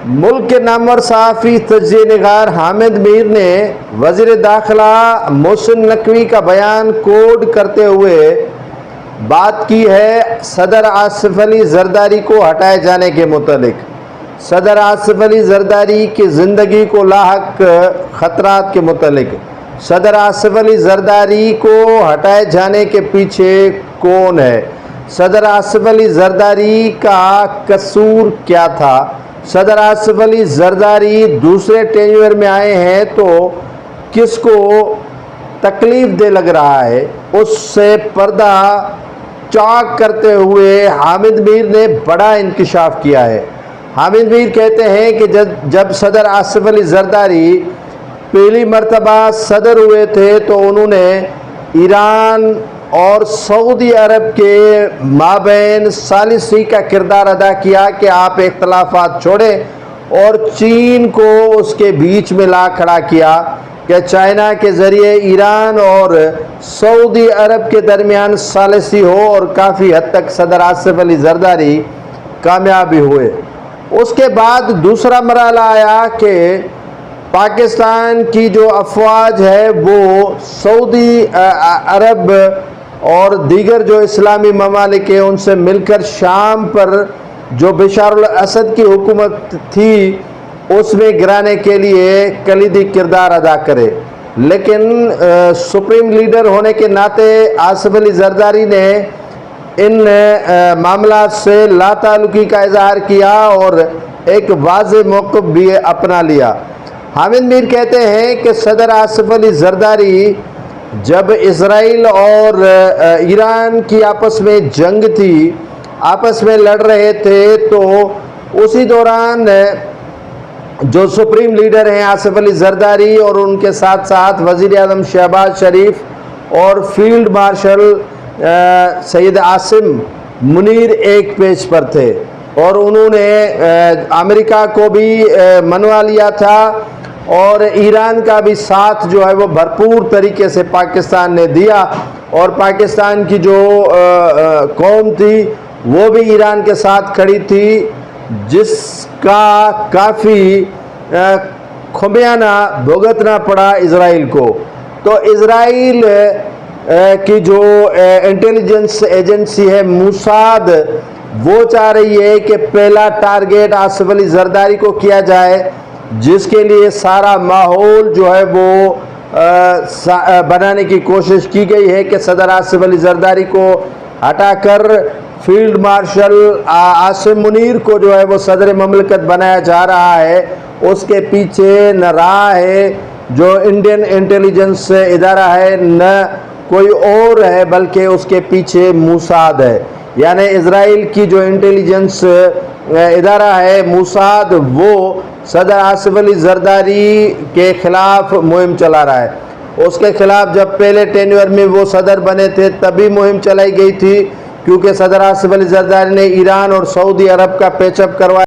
ملک کے نامور صحافی تجزیہ نگار حامد میر نے وزیر داخلہ محسن نقوی کا بیان کوٹ کرتے ہوئے بات کی ہے صدر آصف علی زرداری کو ہٹائے جانے کے متعلق۔ صدر آصف علی زرداری کی زندگی کو لاحق خطرات کے متعلق۔ صدر آصف علی زرداری کو ہٹائے جانے کے پیچھے کون ہے؟ صدر آصف علی زرداری کا قصور کیا تھا؟ صدر آصف علی زرداری دوسرے ٹینیور میں آئے ہیں تو کس کو تکلیف دہ لگ رہا ہے؟ اس سے پردہ چاک کرتے ہوئے حامد میر نے بڑا انکشاف کیا ہے۔ حامد میر کہتے ہیں کہ جب صدر آصف علی زرداری پہلی مرتبہ صدر ہوئے تھے تو انہوں نے ایران اور سعودی عرب کے مابین ثالثی کا کردار ادا کیا کہ آپ اختلافات چھوڑیں، اور چین کو اس کے بیچ میں لا کھڑا کیا کہ چائنا کے ذریعے ایران اور سعودی عرب کے درمیان ثالثی ہو، اور کافی حد تک صدر آصف علی زرداری کامیابی ہوئے۔ اس کے بعد دوسرا مرحلہ آیا کہ پاکستان کی جو افواج ہے وہ سعودی عرب اور دیگر جو اسلامی ممالک ہیں ان سے مل کر شام پر جو بشار الاسد کی حکومت تھی اس میں گرانے کے لیے کلیدی کردار ادا کرے، لیکن سپریم لیڈر ہونے کے ناطے آصف علی زرداری نے ان معاملات سے لا تعلقی کا اظہار کیا اور ایک واضح موقف بھی اپنا لیا۔ حامد میر کہتے ہیں کہ صدر آصف علی زرداری جب اسرائیل اور ایران کی آپس میں جنگ تھی، آپس میں لڑ رہے تھے، تو اسی دوران جو سپریم لیڈر ہیں آصف علی زرداری اور ان کے ساتھ ساتھ وزیر اعظم شہباز شریف اور فیلڈ مارشل سید عاصم منیر ایک پیج پر تھے، اور انہوں نے امریکہ کو بھی منوا لیا تھا، اور ایران کا بھی ساتھ جو ہے وہ بھرپور طریقے سے پاکستان نے دیا، اور پاکستان کی جو قوم تھی وہ بھی ایران کے ساتھ کھڑی تھی، جس کا کافی خمیانہ بھگتنا پڑا اسرائیل کو۔ تو اسرائیل کی جو انٹیلیجنس ایجنسی ہے موساد، وہ چاہ رہی ہے کہ پہلا ٹارگیٹ آصف علی زرداری کو کیا جائے، جس کے لیے سارا ماحول جو ہے وہ بنانے کی کوشش کی گئی ہے کہ صدر آصف علی زرداری کو ہٹا کر فیلڈ مارشل عاصم منیر کو جو ہے وہ صدر مملکت بنایا جا رہا ہے۔ اس کے پیچھے نہ راہ ہے جو انڈین انٹیلیجنس ادارہ ہے، نہ کوئی اور ہے، بلکہ اس کے پیچھے موساد ہے، یعنی اسرائیل کی جو انٹیلیجنس ادارہ ہے موساد، وہ صدر آصف علی زرداری کے خلاف مہم چلا رہا ہے۔ اس کے خلاف جب پہلے ٹینیور میں وہ صدر بنے تھے تبھی مہم چلائی گئی تھی، کیونکہ صدر آصف علی زرداری نے ایران اور سعودی عرب کا پیچ اپ کروایا۔